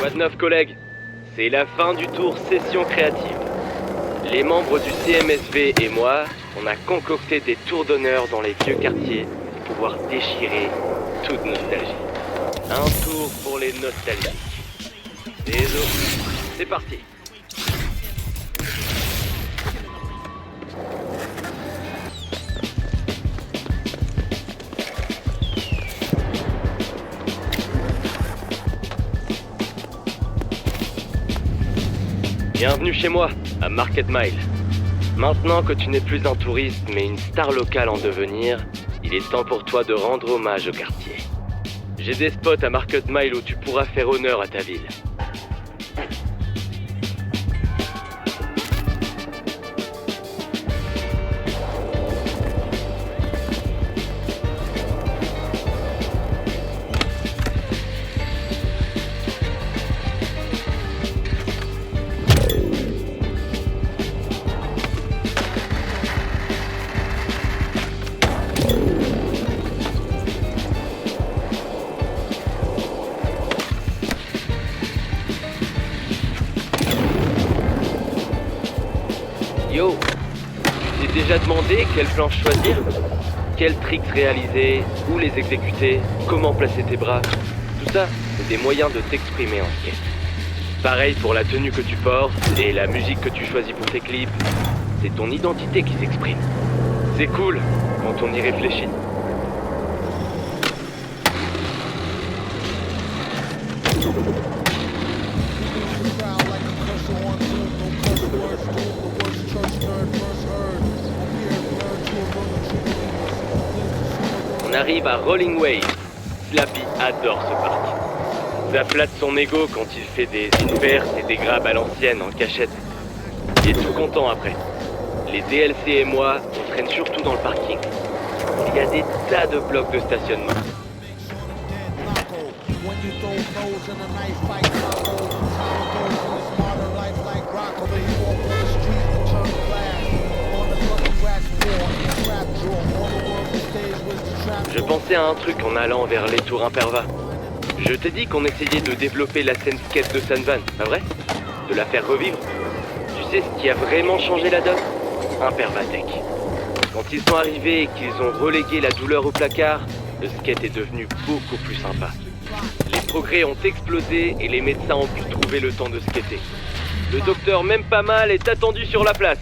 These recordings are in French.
Quoi de neuf, collègues? C'est la fin du tour session créative. Les membres du CMSV et moi, on a concocté des tours d'honneur dans les vieux quartiers pour pouvoir déchirer toute nostalgie. Un tour pour les nostalgiques. Désolé, c'est parti. Bienvenue chez moi, à Market Mile. Maintenant que tu n'es plus un touriste mais une star locale en devenir, il est temps pour toi de rendre hommage au quartier. J'ai des spots à Market Mile où tu pourras faire honneur à ta ville. Yo, tu t'es déjà demandé quelle planche choisir? Quels tricks réaliser? Où les exécuter? Comment placer tes bras? Tout ça, c'est des moyens de t'exprimer en skate. Pareil pour la tenue que tu portes et la musique que tu choisis pour tes clips. C'est ton identité qui s'exprime. C'est cool quand on y réfléchit. On arrive à Rolling Wave. Slappy adore ce parc. Ça flatte son ego quand il fait des inverses et des grabs à l'ancienne en cachette. Il est tout content après. Les DLC et moi, on traîne surtout dans le parking. Il y a des tas de blocs de stationnement. Je pensais à un truc en allant vers les tours Imperva. Je t'ai dit qu'on essayait de développer la scène skate de San Van, pas vrai? De la faire revivre. Tu sais ce qui a vraiment changé la donne? Impervatech. Quand ils sont arrivés et qu'ils ont relégué la douleur au placard, le skate est devenu beaucoup plus sympa. Les progrès ont explosé et les médecins ont pu trouver le temps de skater. Le docteur, même pas mal, est attendu sur la place.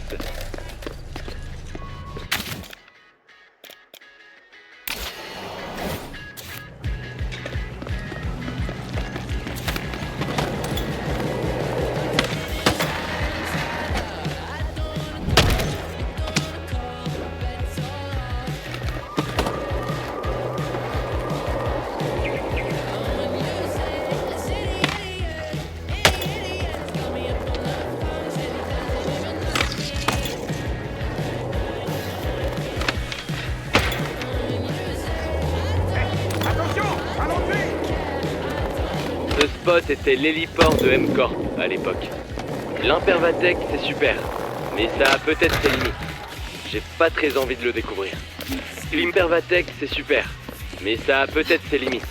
Ce spot était l'héliport de M-Corp à l'époque. L'Impervatech, c'est super, mais ça a peut-être ses limites. J'ai pas très envie de le découvrir. L'Impervatech, c'est super, mais ça a peut-être ses limites.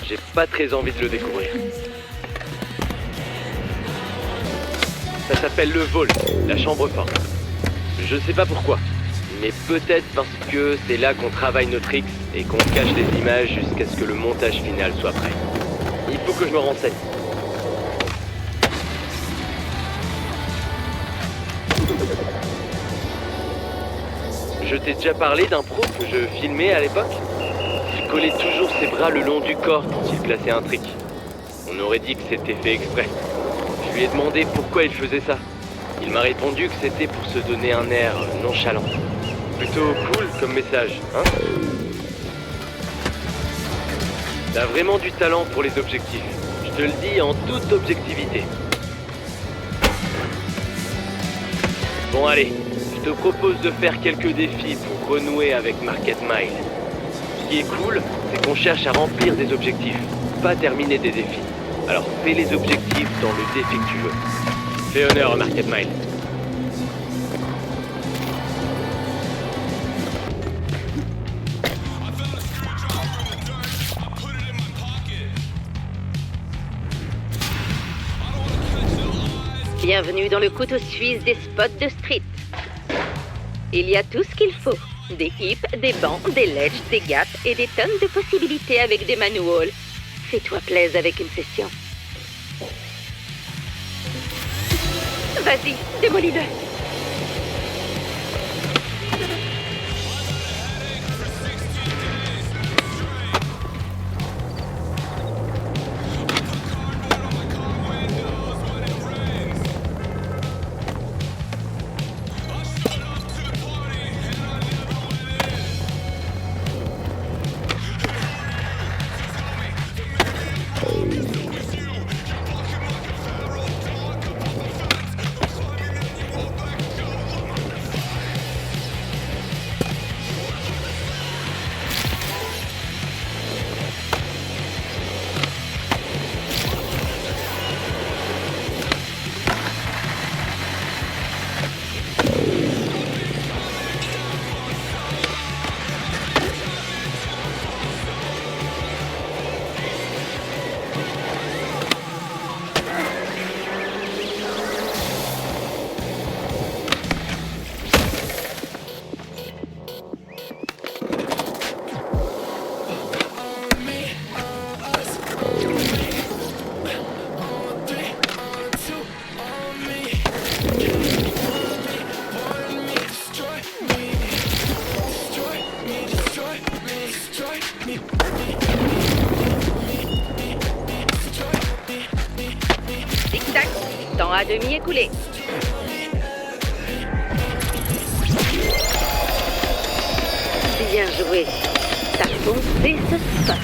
J'ai pas très envie de le découvrir. Ça s'appelle le Vault, la chambre forte. Je sais pas pourquoi, mais peut-être parce que c'est là qu'on travaille nos tricks et qu'on cache les images jusqu'à ce que le montage final soit prêt. Il faut que je me renseigne. Je t'ai déjà parlé d'un pro que je filmais à l'époque? Il collait toujours ses bras le long du corps quand il plaçait un trick. On aurait dit que c'était fait exprès. Je lui ai demandé pourquoi il faisait ça. Il m'a répondu que c'était pour se donner un air nonchalant. Plutôt cool comme message, hein? T'as vraiment du talent pour les objectifs. Je te le dis en toute objectivité. Bon allez, je te propose de faire quelques défis pour renouer avec Market Mile. Ce qui est cool, c'est qu'on cherche à remplir des objectifs, pas terminer des défis. Alors fais les objectifs dans le défi que tu veux. Fais honneur à Market Mile. Bienvenue dans le couteau suisse des spots de street. Il y a tout ce qu'il faut. Des hips, des bancs, des ledges, des gaps et des tonnes de possibilités avec des manuals. Fais-toi plaisir avec une session. Vas-y, démolis-le. Tic-tac, temps à demi écoulé. Bien joué. T'as foncé ce spot.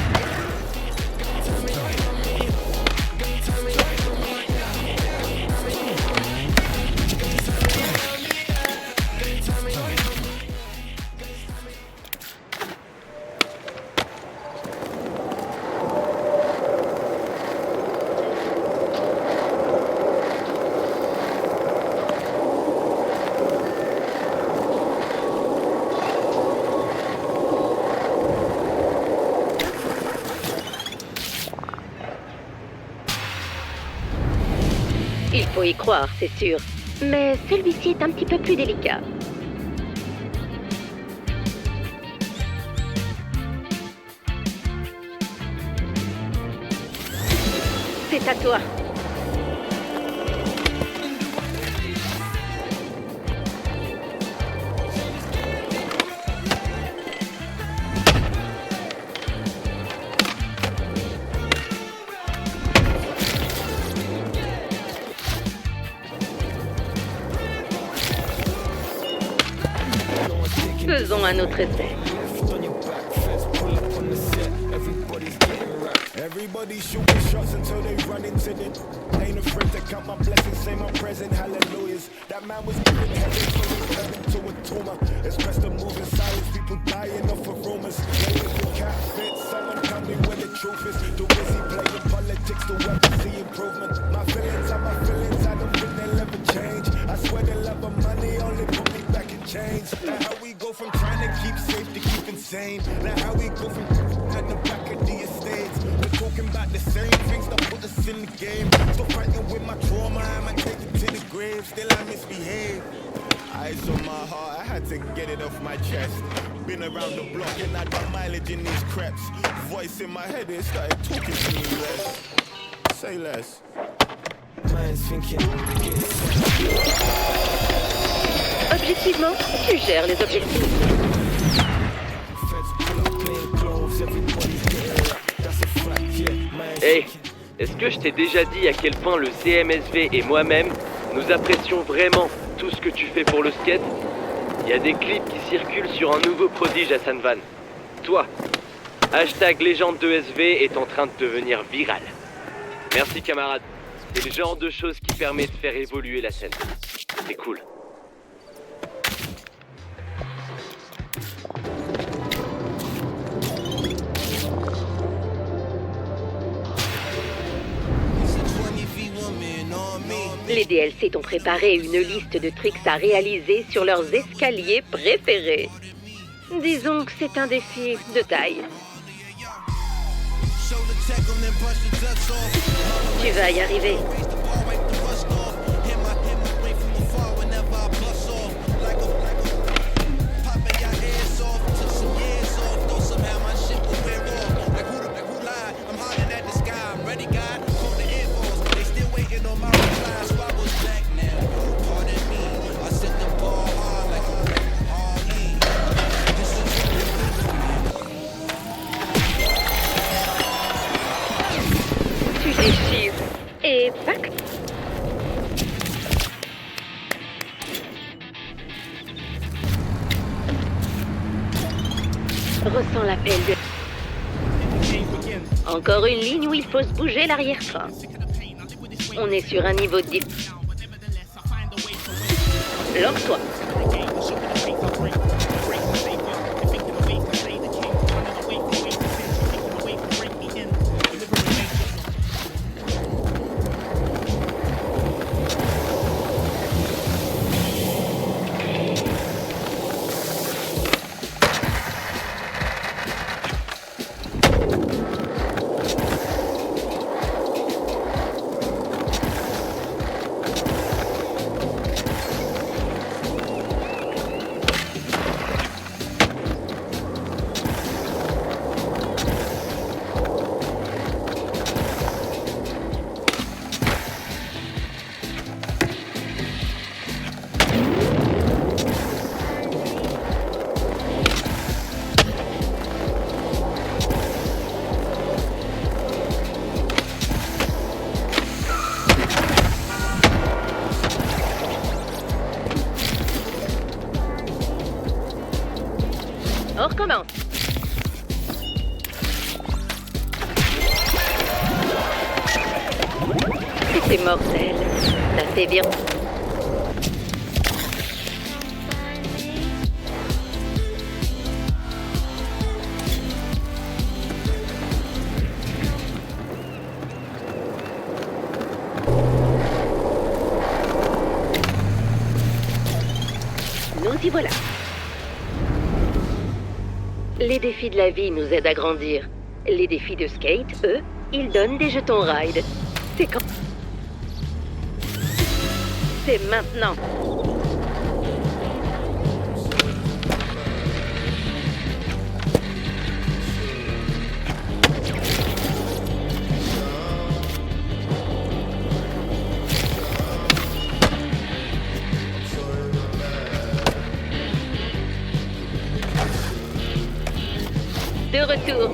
Il faut y croire, c'est sûr. Mais celui-ci est un petit peu plus délicat. C'est à toi. Faisons un autre essai. Everybody shooting shots until they run into it. Ain't afraid to count my blessings, say my present, hallelujahs. That man was giving heaven, so he turned into a tumor. Express the move in silence, people dying off of rumors. They live the cat fit, someone tell me where the truth is. Too busy playing politics to ever see improvement. My feelings are my feelings, I don't think they'll ever change. I swear the love of money only put me back in chains. Now how we go from trying to keep safe to keep insane. Now how we go from at the back of the estates. We're talking about the same things that put us in the game. Still fighting with my trauma, I might take it to the grave. Still I misbehave. Eyes on my heart, I had to get it off my chest. Been around the block and I got mileage in these creps. Voice in my head, it started talking to me less. Say less. Man's thinking. Objectivement, tu gères les objectifs. Hey, est-ce que je t'ai déjà dit à quel point le CMSV et moi-même, nous apprécions vraiment tout ce que tu fais pour le skate? Il y a des clips qui circulent sur un nouveau prodige à San Van. Toi, hashtag légende de SV est en train de devenir viral. Merci camarade. C'est le genre de choses qui permet de faire évoluer la scène. C'est cool. Les DLC t'ont préparé une liste de tricks à réaliser sur leurs escaliers préférés. Disons que c'est un défi de taille. Tu vas y arriver. Et pack. Ressens l'appel de... Encore une ligne où il faut se bouger l'arrière-train. On est sur un niveau de... Lance-toi. On recommence. C'était mortel. Ça fait bien. Nous y voilà. Les défis de la vie nous aident à grandir. Les défis de skate, eux, ils donnent des jetons ride. C'est quand... C'est maintenant. De retour.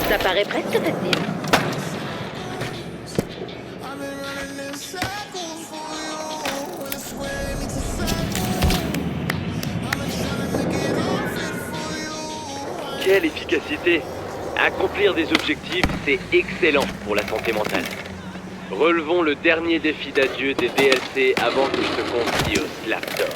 Ça paraît presque facile. Quelle efficacité! Accomplir des objectifs, c'est excellent pour la santé mentale. Relevons le dernier défi d'adieu des DLC avant que je te confie au Slaptor.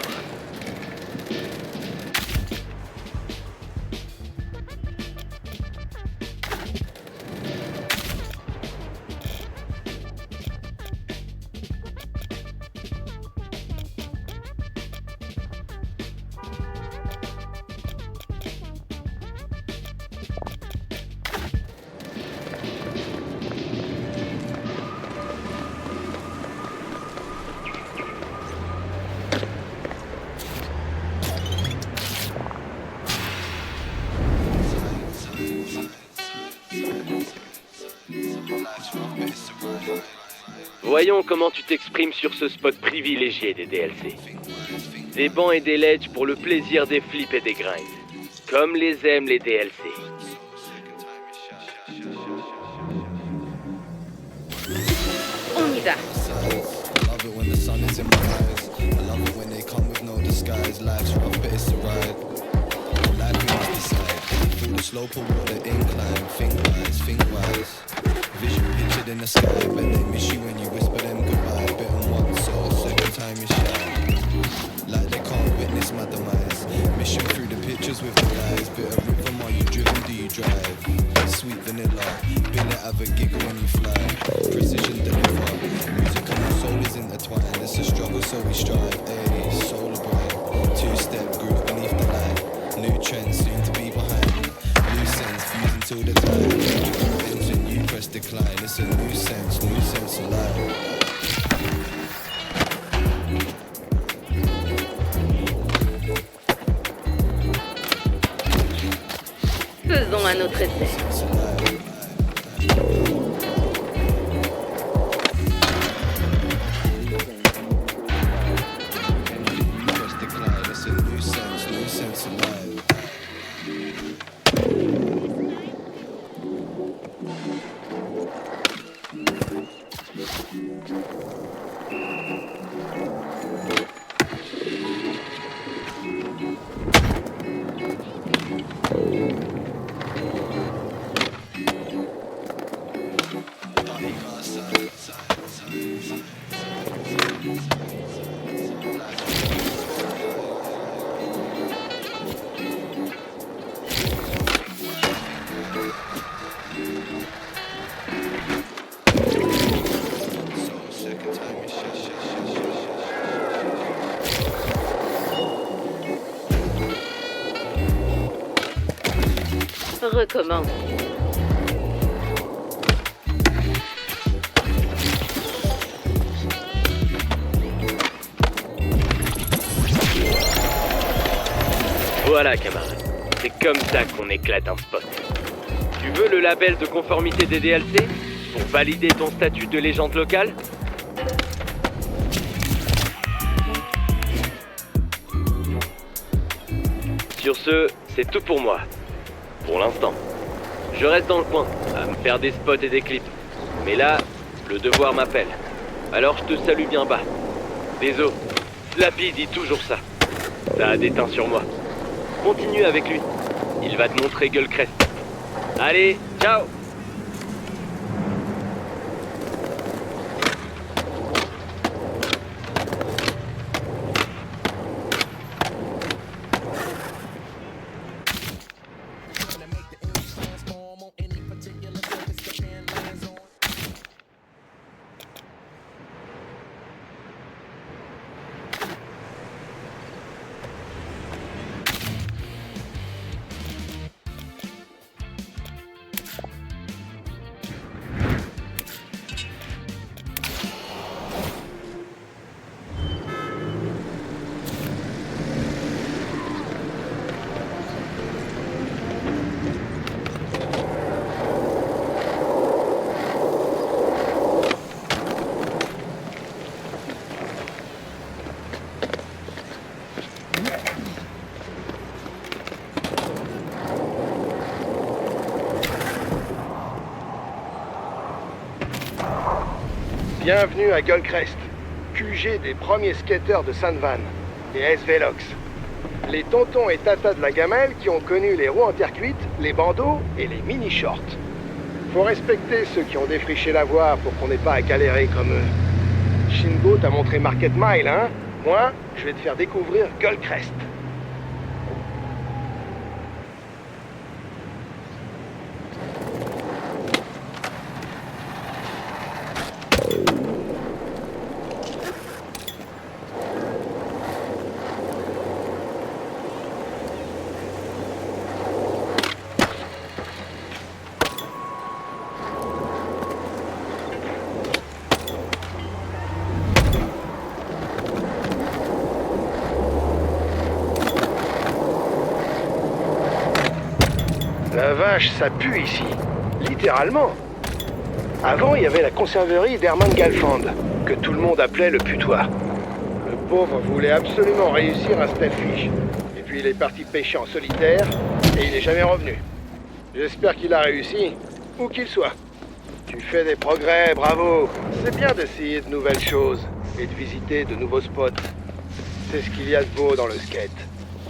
Voyons comment tu t'exprimes sur ce spot privilégié des DLC. Des bancs et des ledges pour le plaisir des flips et des grinds. Comme les aiment les DLC. On y va. Slow pull with the incline, think wise. Vision pictured in the sky, but they miss you when you whisper them goodbye. Bit on one soul, second time is shy. Like they can't witness my demise. Mission through the pictures with the guys. Bit of rhythm, are you driven, do you drive? Sweet vanilla, feel it have a giggle when you fly. Precision deliver, music and my soul is intertwined. It's a struggle, so we strive. Ayy, solar boy, two-step group beneath the line. New trends soon to be behind. Fuse until the time ends when you press decline. It's a new sense of life. Faisons un autre essai. Just decline, it's a new sense alive. Recommence. Voilà, camarade. C'est comme ça qu'on éclate un spot. Tu veux le label de conformité des DLC pour valider ton statut de légende locale? Sur ce, c'est tout pour moi. Pour l'instant. Je reste dans le coin, à me faire des spots et des clips. Mais là, le devoir m'appelle. Alors je te salue bien bas. Désolé, Slappy dit toujours ça. Ça a déteint sur moi. Continue avec lui. Il va te montrer Gullcrest. Allez, ciao! Bienvenue à Gullcrest, QG des premiers skateurs de Saint-Van, les S-Velox. Les tontons et tatas de la gamelle qui ont connu les roues en terre cuite, les bandeaux et les mini-shorts. Faut respecter ceux qui ont défriché la voie pour qu'on n'ait pas à galérer comme eux. Shingo t'a montré Market Mile, hein? Moi, je vais te faire découvrir Gullcrest. La vache, ça pue ici. Littéralement. Avant, il y avait la conserverie d'Hermann Galfand, que tout le monde appelait le putois. Le pauvre voulait absolument réussir un stealthfish. Et puis il est parti pêcher en solitaire, et il n'est jamais revenu. J'espère qu'il a réussi, où qu'il soit. Tu fais des progrès, bravo. C'est bien d'essayer de nouvelles choses, et de visiter de nouveaux spots. C'est ce qu'il y a de beau dans le skate.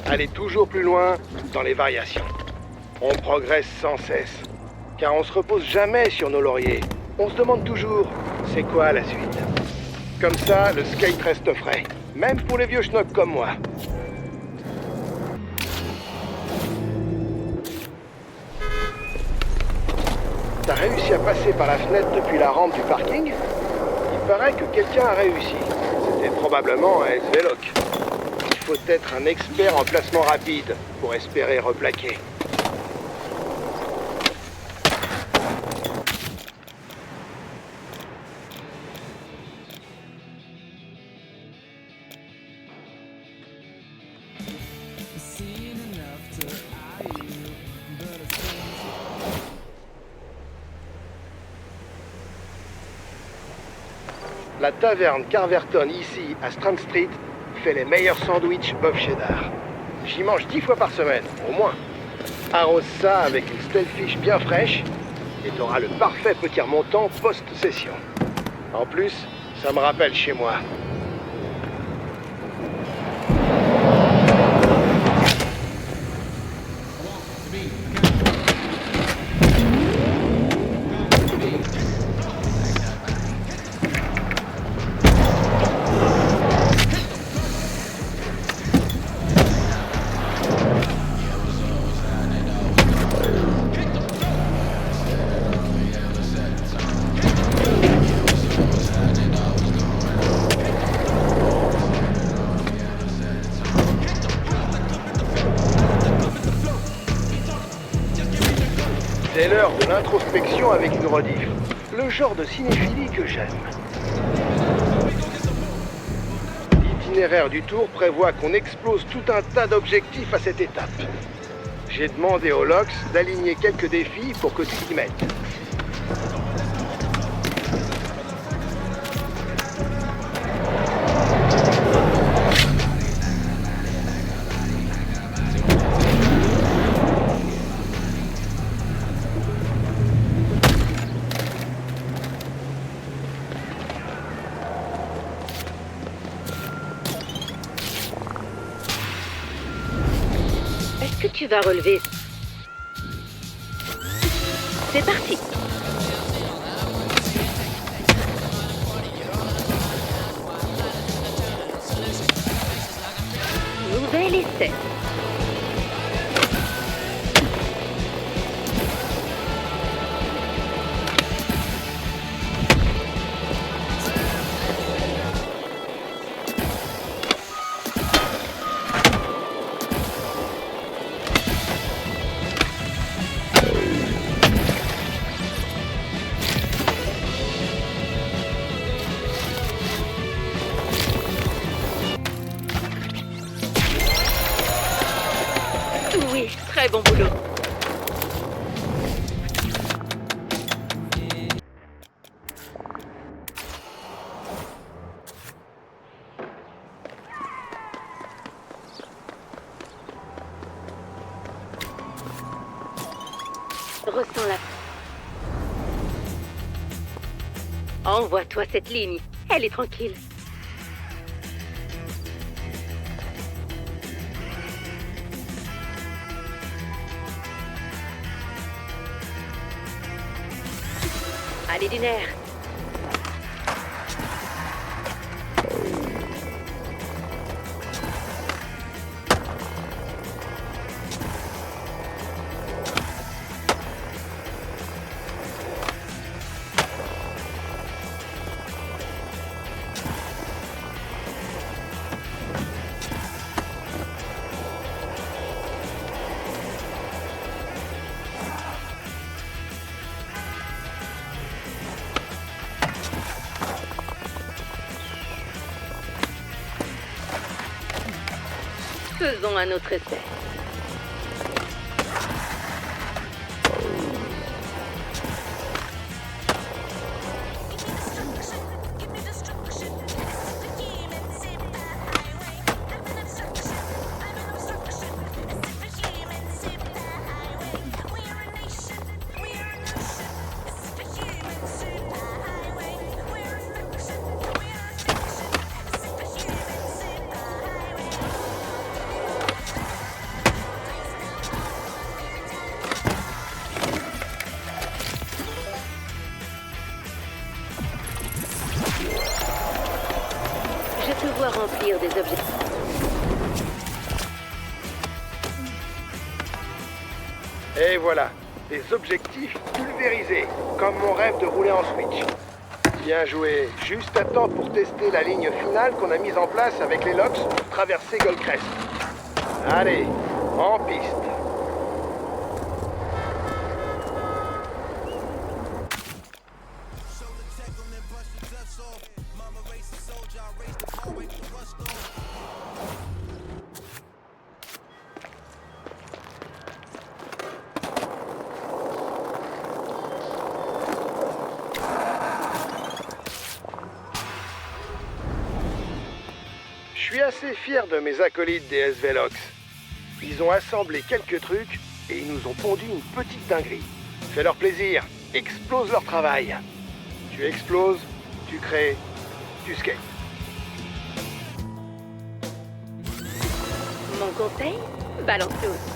Aller toujours plus loin dans les variations. On progresse sans cesse, car on se repose jamais sur nos lauriers. On se demande toujours, c'est quoi la suite? Comme ça, le skate reste frais, même pour les vieux schnocks comme moi. T'as réussi à passer par la fenêtre depuis la rampe du parking? Il paraît que quelqu'un a réussi. C'était probablement un S-Veloc. Il faut être un expert en placement rapide pour espérer replaquer. Seen enough to eye you, but it's la taverne Carverton ici, à Strand Street, fait les meilleurs sandwichs Bob Cheddar. J'y mange 10 fois par semaine, au moins. Arrose ça avec une Steelfish bien fraîche et t'auras le parfait petit remontant post-session. En plus, ça me rappelle chez moi. C'est l'heure de l'introspection avec une rediff. Le genre de cinéphilie que j'aime. L'itinéraire du tour prévoit qu'on explose tout un tas d'objectifs à cette étape. J'ai demandé au Lox d'aligner quelques défis pour que tu t'y mettes. Est-ce que tu vas relever? C'est parti. Nouvel essai. Oui, très bon boulot. Ressens-la. Envoie-toi cette ligne. Elle est tranquille. Allez, du nerf. Faisons un autre essai. Je te vois remplir des objectifs. Et voilà, des objectifs pulvérisés, comme mon rêve de rouler en Switch. Bien joué, juste à temps pour tester la ligne finale qu'on a mise en place avec les Lox pour traverser Goldcrest. Allez, en piste. suis assez fier de mes acolytes des SVLox. Ils ont assemblé quelques trucs et ils nous ont pondu une petite dinguerie. Fais leur plaisir, explose leur travail. Tu exploses, tu crées, tu skates. Mon conseil, balance tout.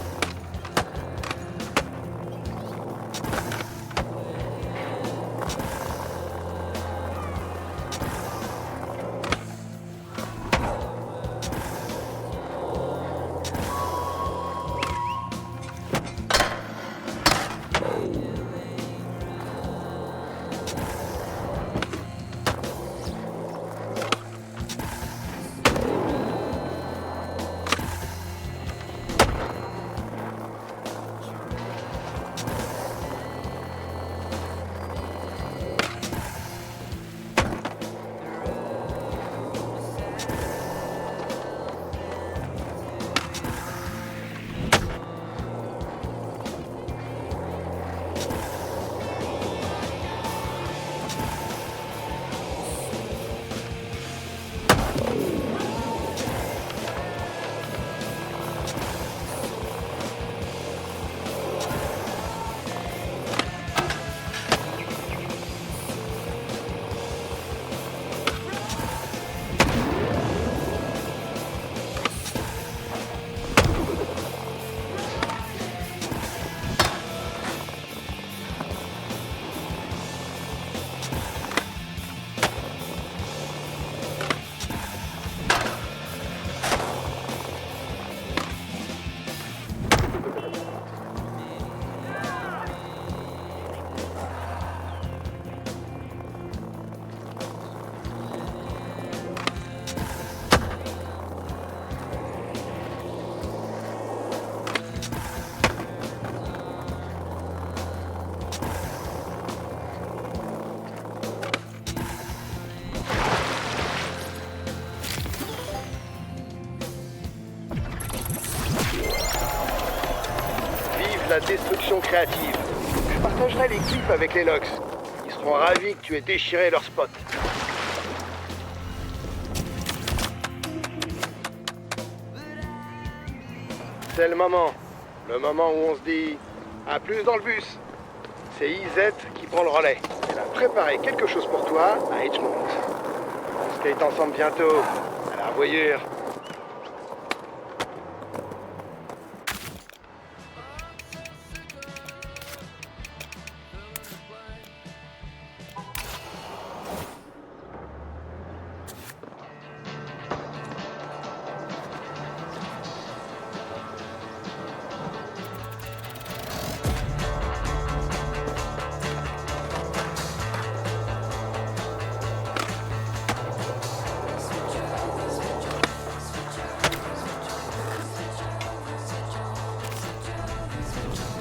La destruction créative. Je partagerai les clips avec les Lox. Ils seront ravis que tu aies déchiré leur spot. C'est le moment où on se dit à plus dans le bus. C'est IZ qui prend le relais. Elle a préparé quelque chose pour toi à Edgemont. On skate ensemble bientôt. À la revoyure.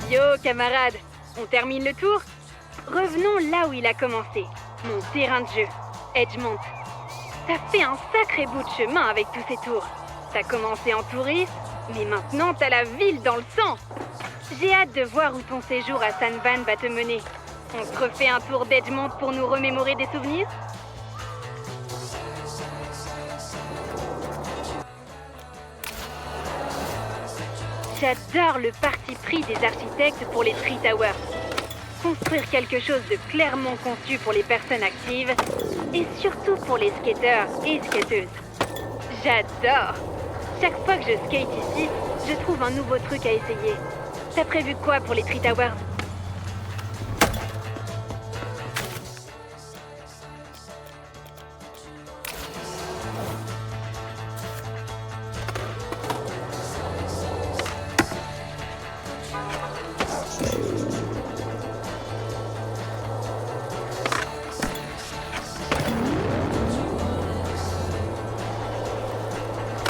Yo, camarades, on termine le tour? Revenons là où il a commencé, mon terrain de jeu, Edgemont. T'as fait un sacré bout de chemin avec tous ces tours. T'as commencé en touriste, mais maintenant t'as la ville dans le sang. J'ai hâte de voir où ton séjour à San Van va te mener. On se refait un tour d'Edgemont pour nous remémorer des souvenirs? J'adore le parti pris des architectes pour les Tree Towers. Construire quelque chose de clairement conçu pour les personnes actives et surtout pour les skateurs et skateuses. J'adore! Chaque fois que je skate ici, je trouve un nouveau truc à essayer. T'as prévu quoi pour les Tree Towers?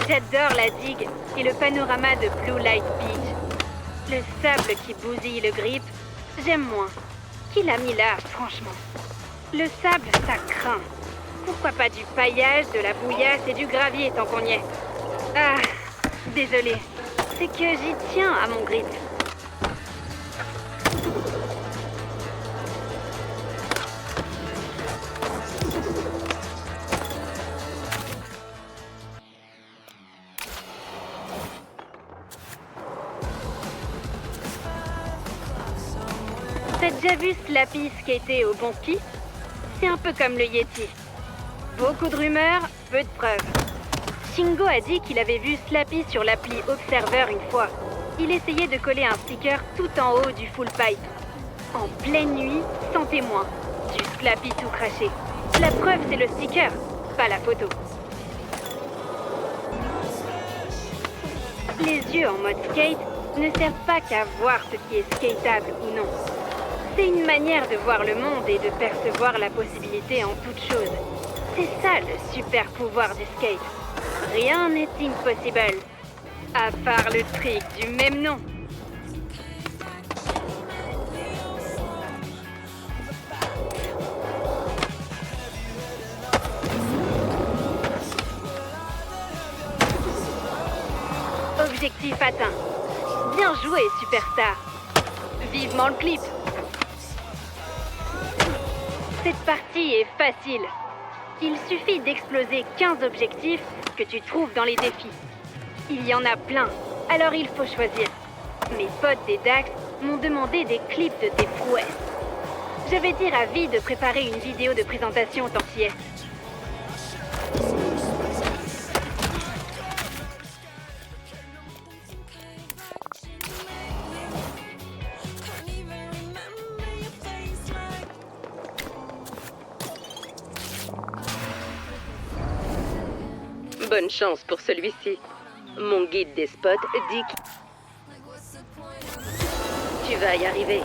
J'adore la digue et le panorama de Blue Light Beach. Le sable qui bousille le grip, j'aime moins. Qui l'a mis là, franchement? Le sable, ça craint. Pourquoi pas du paillage, de la bouillasse et du gravier tant qu'on y est? Ah, désolé. C'est que j'y tiens à mon grip. T'as déjà vu Slappy skater au bon ski? C'est un peu comme le Yeti. Beaucoup de rumeurs, peu de preuves. Shingo a dit qu'il avait vu Slappy sur l'appli Observer une fois. Il essayait de coller un sticker tout en haut du full pipe. En pleine nuit, sans témoin. Du Slappy tout craché. La preuve, c'est le sticker, pas la photo. Les yeux en mode skate ne servent pas qu'à voir ce qui est skateable ou non. C'est une manière de voir le monde et de percevoir la possibilité en toute chose. C'est ça le super pouvoir du skate. Rien n'est impossible. À part le trick du même nom. Objectif atteint. Bien joué, superstar. Vivement le clip. Cette partie est facile. Il suffit d'exploser 15 objectifs que tu trouves dans les défis. Il y en a plein, alors il faut choisir. Mes potes des Dax m'ont demandé des clips de tes prouesses. Je vais dire à Vi de préparer une vidéo de présentation tant qu'il y est. Bonne chance pour celui-ci. Mon guide des spots dit que tu vas y arriver.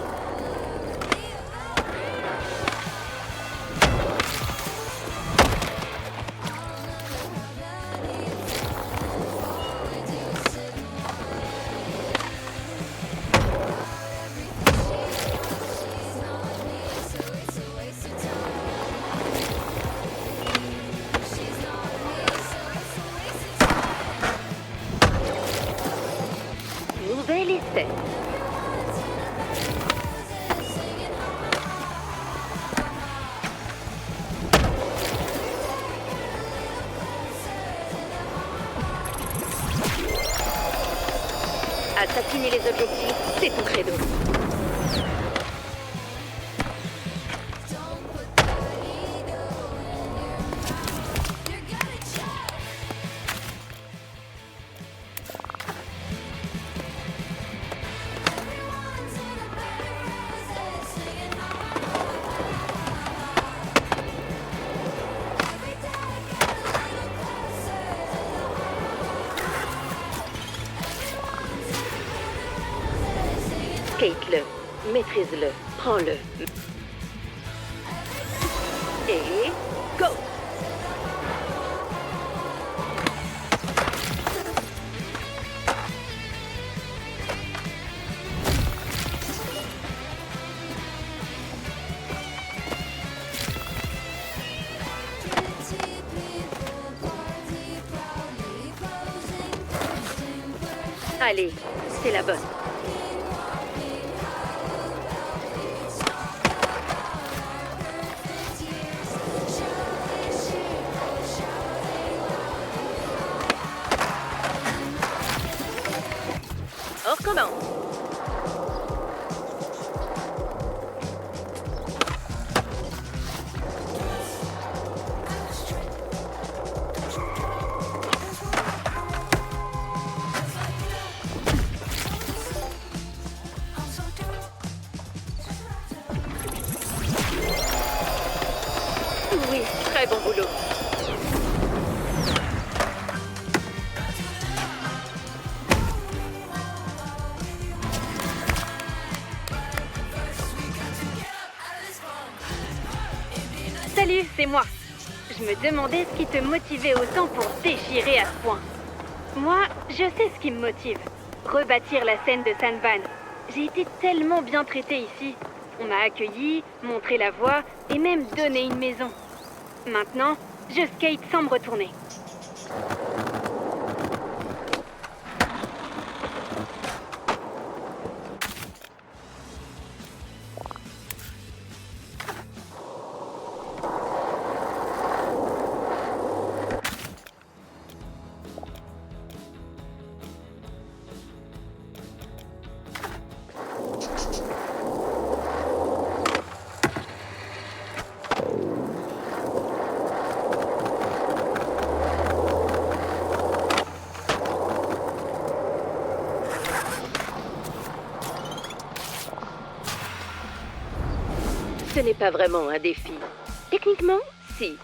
Nouvel essai. Assassiner les objectifs, c'est ton credo. Skate-le, maîtrise-le, prends-le. Et go! Allez, c'est la bonne. On recommence. Oui, très bon boulot. Salut, c'est moi. Je me demandais ce qui te motivait autant pour déchirer à ce point. Moi, je sais ce qui me motive. Rebâtir la scène de Sanvan. J'ai été tellement bien traitée ici. On m'a accueilli, montré la voie et même donné une maison. Maintenant, je skate sans me retourner. Ce n'est pas vraiment un défi. Techniquement, si.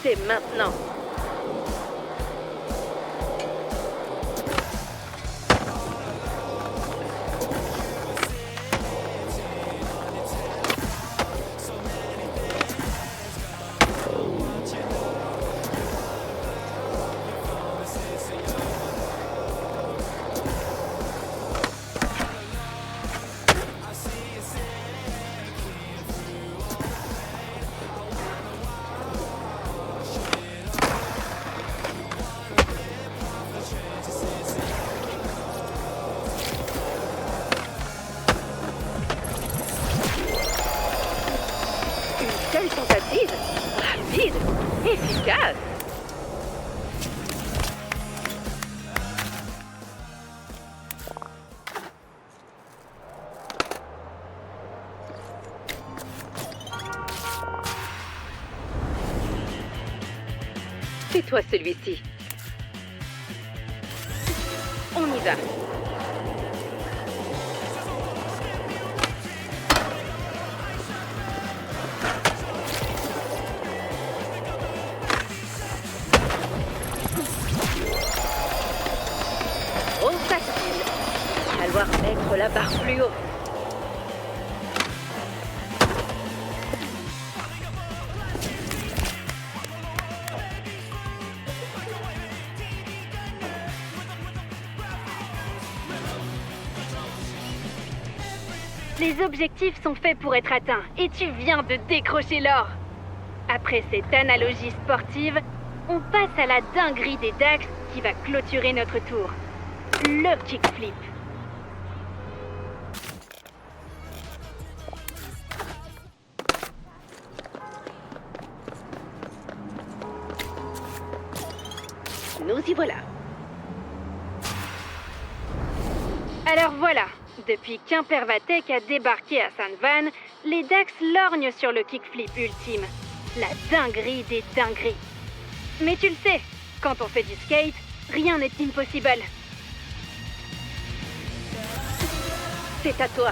C'est maintenant. Seule tentative, rapide, efficace. C'est toi celui-ci. On y va. Trop facile. Il va falloir mettre la barre plus haut. Les objectifs sont faits pour être atteints, et tu viens de décrocher l'or. Après cette analogie sportive, on passe à la dinguerie des Dax qui va clôturer notre tour. Le kickflip. Nous y voilà. Alors voilà, depuis qu'Impervatek a débarqué à San Van, les Dax lorgnent sur le kickflip ultime. La dinguerie des dingueries. Mais tu le sais, quand on fait du skate, rien n'est impossible. C'est à toi.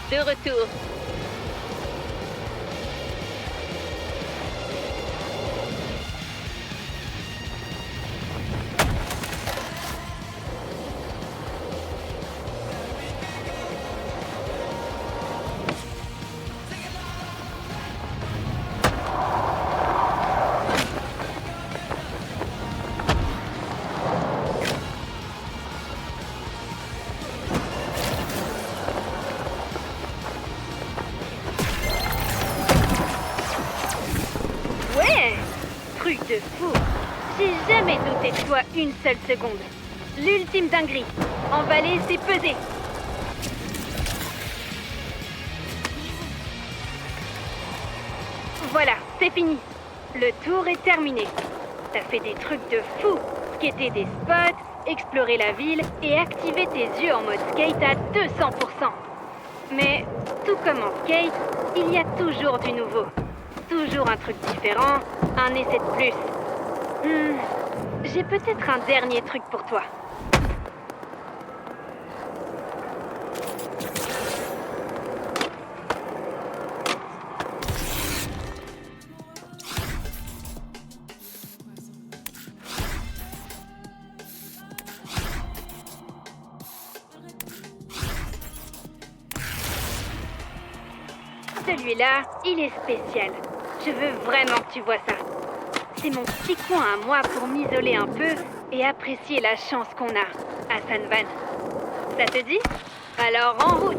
De retour. Ouais! Truc de fou! J'ai jamais douté de toi une seule seconde. L'ultime dinguerie. Emballer, c'est peser. Voilà, c'est fini. Le tour est terminé. T'as fait des trucs de fou. Skater des spots, explorer la ville et activer tes yeux en mode skate à 200%. Mais, tout comme en skate, il y a toujours du nouveau. Toujours un truc différent, un essai de plus. J'ai peut-être un dernier truc pour toi. Celui-là, il est spécial. Je veux vraiment que tu vois ça. C'est mon petit coin à moi pour m'isoler un peu et apprécier la chance qu'on a à San Van. Ça te dit? Alors en route!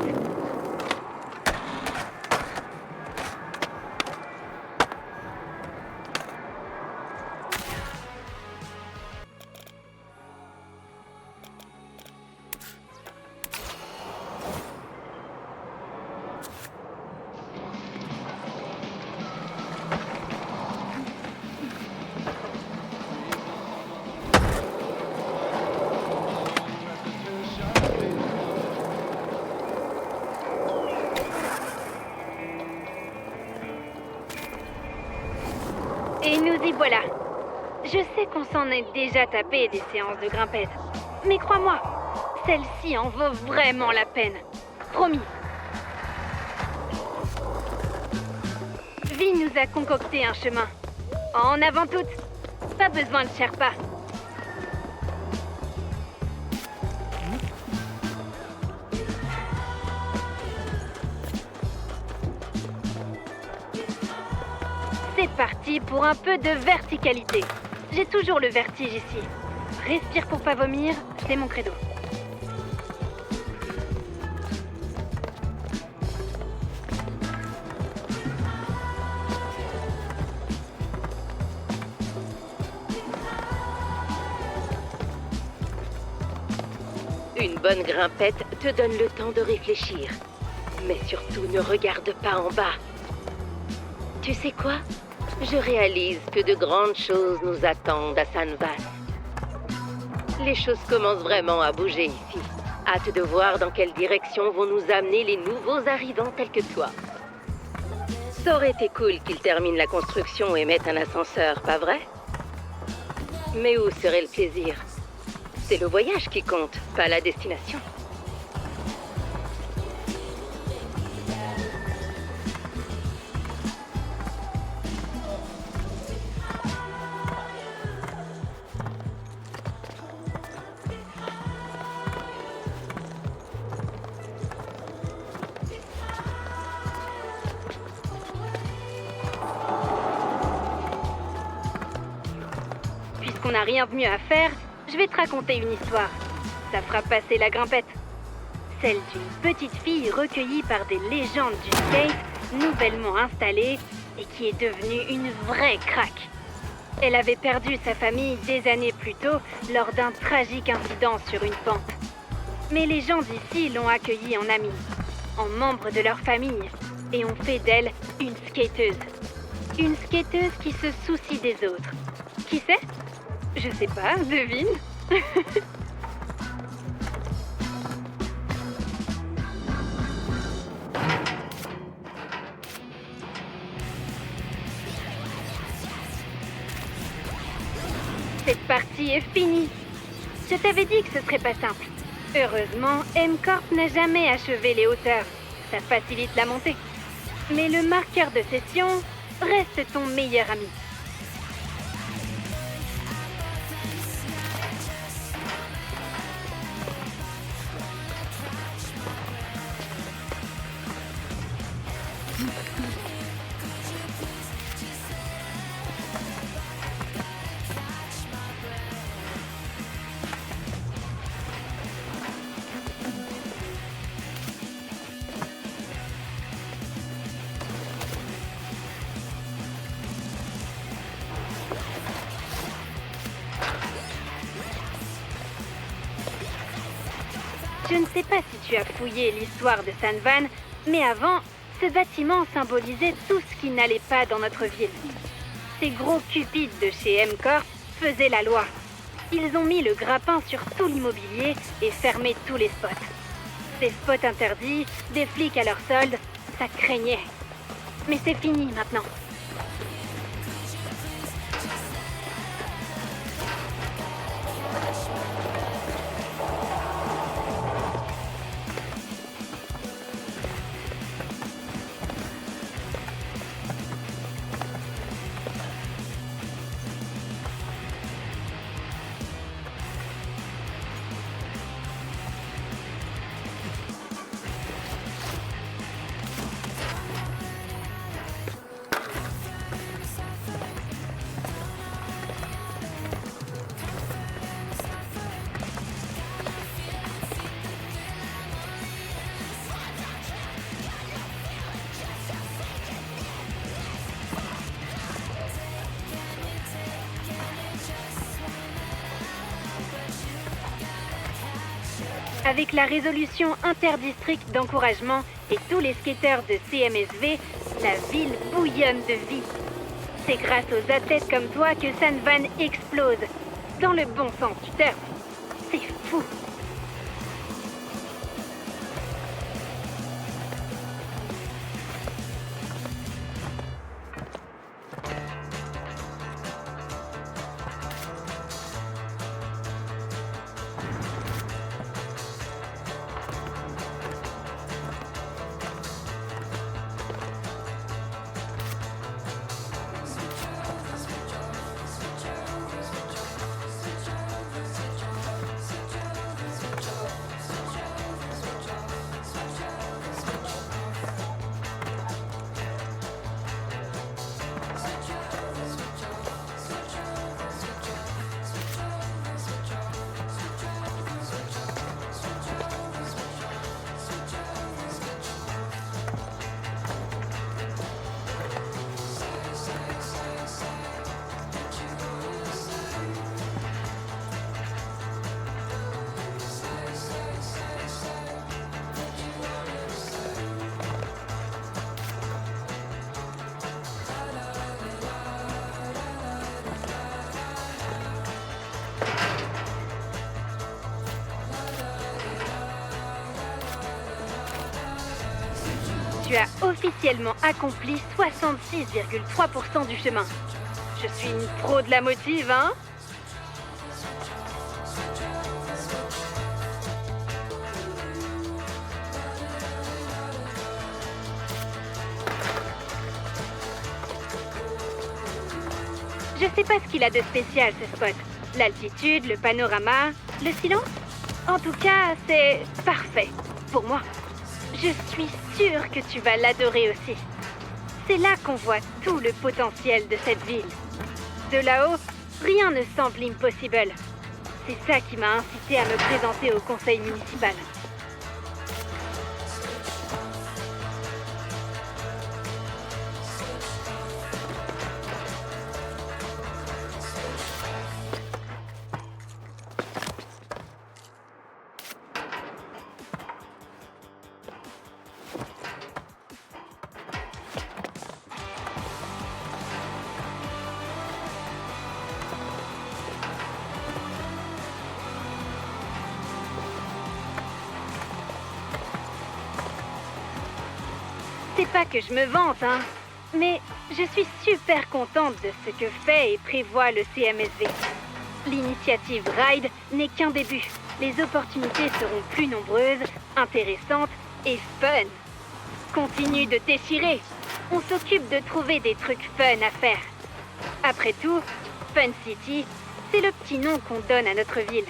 Et nous y voilà. Je sais qu'on s'en est déjà tapé des séances de grimpette, mais crois-moi, celle-ci en vaut vraiment la peine. Promis. Vi nous a concocté un chemin. En avant toutes. Pas besoin de Sherpa. C'est parti pour un peu de verticalité. J'ai toujours le vertige ici. Respire pour pas vomir, c'est mon credo. Une bonne grimpette te donne le temps de réfléchir. Mais surtout, ne regarde pas en bas. Tu sais quoi? Je réalise que de grandes choses nous attendent à Sanvan. Les choses commencent vraiment à bouger ici. Hâte de voir dans quelle direction vont nous amener les nouveaux arrivants tels que toi. Ça aurait été cool qu'ils terminent la construction et mettent un ascenseur, pas vrai? Mais où serait le plaisir? C'est le voyage qui compte, pas la destination. Puisqu'on n'a rien de mieux à faire, je vais te raconter une histoire. Ça fera passer la grimpette. Celle d'une petite fille recueillie par des légendes du skate, nouvellement installée, et qui est devenue une vraie craque. Elle avait perdu sa famille des années plus tôt lors d'un tragique incident sur une pente. Mais les gens d'ici l'ont accueillie en amie, en membre de leur famille, et ont fait d'elle une skateuse. Une skateuse qui se soucie des autres. Qui c'est? Je sais pas, devine. Cette partie est finie. Je t'avais dit que ce serait pas simple. Heureusement, M-Corp n'a jamais achevé les hauteurs. Ça facilite la montée. Mais le marqueur de session reste ton meilleur ami. Je ne sais pas si tu as fouillé l'histoire de Sanvan, mais avant, ce bâtiment symbolisait tout ce qui n'allait pas dans notre ville. Ces gros cupides de chez M-Corp faisaient la loi. Ils ont mis le grappin sur tout l'immobilier et fermé tous les spots. Des spots interdits, des flics à leur solde, ça craignait. Mais c'est fini maintenant. Avec la résolution interdistrict d'encouragement et tous les skateurs de CMSV, la ville bouillonne de vie. C'est grâce aux athlètes comme toi que Sanvan explose. Dans le bon sens du terme. C'est fou. Tu as officiellement accompli 66,3% du chemin. Je suis une pro de la motive, hein? Je sais pas ce qu'il a de spécial, ce spot. L'altitude, le panorama, le silence. En tout cas, c'est parfait pour moi. Je suis sûre que tu vas l'adorer aussi. C'est là qu'on voit tout le potentiel de cette ville. De là-haut, rien ne semble impossible. C'est ça qui m'a incité à me présenter au conseil municipal. C'est pas que je me vante, hein, mais je suis super contente de ce que fait et prévoit le CMSV. L'initiative Ride n'est qu'un début. Les opportunités seront plus nombreuses, intéressantes et fun. Continue de déchirer. On s'occupe de trouver des trucs fun à faire. Après tout, Fun City, c'est le petit nom qu'on donne à notre ville.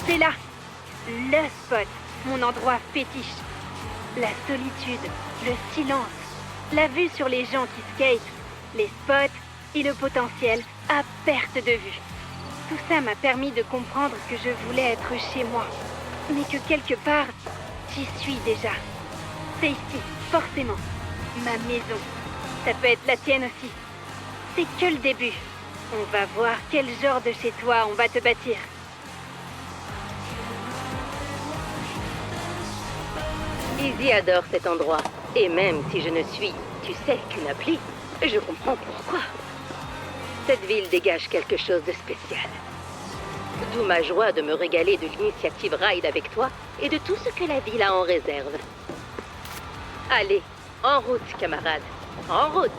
C'est là, le spot, mon endroit fétiche. La solitude, le silence, la vue sur les gens qui skatent, les spots et le potentiel à perte de vue. Tout ça m'a permis de comprendre que je voulais être chez moi, mais que quelque part, j'y suis déjà. C'est ici, forcément, ma maison. Ça peut être la tienne aussi. C'est que le début. On va voir quel genre de chez toi on va te bâtir. Izzy adore cet endroit. Et même si je ne suis, tu sais, qu'une appli, je comprends pourquoi. Cette ville dégage quelque chose de spécial. D'où ma joie de me régaler de l'initiative Ride avec toi et de tout ce que la ville a en réserve. Allez, en route, camarades. En route!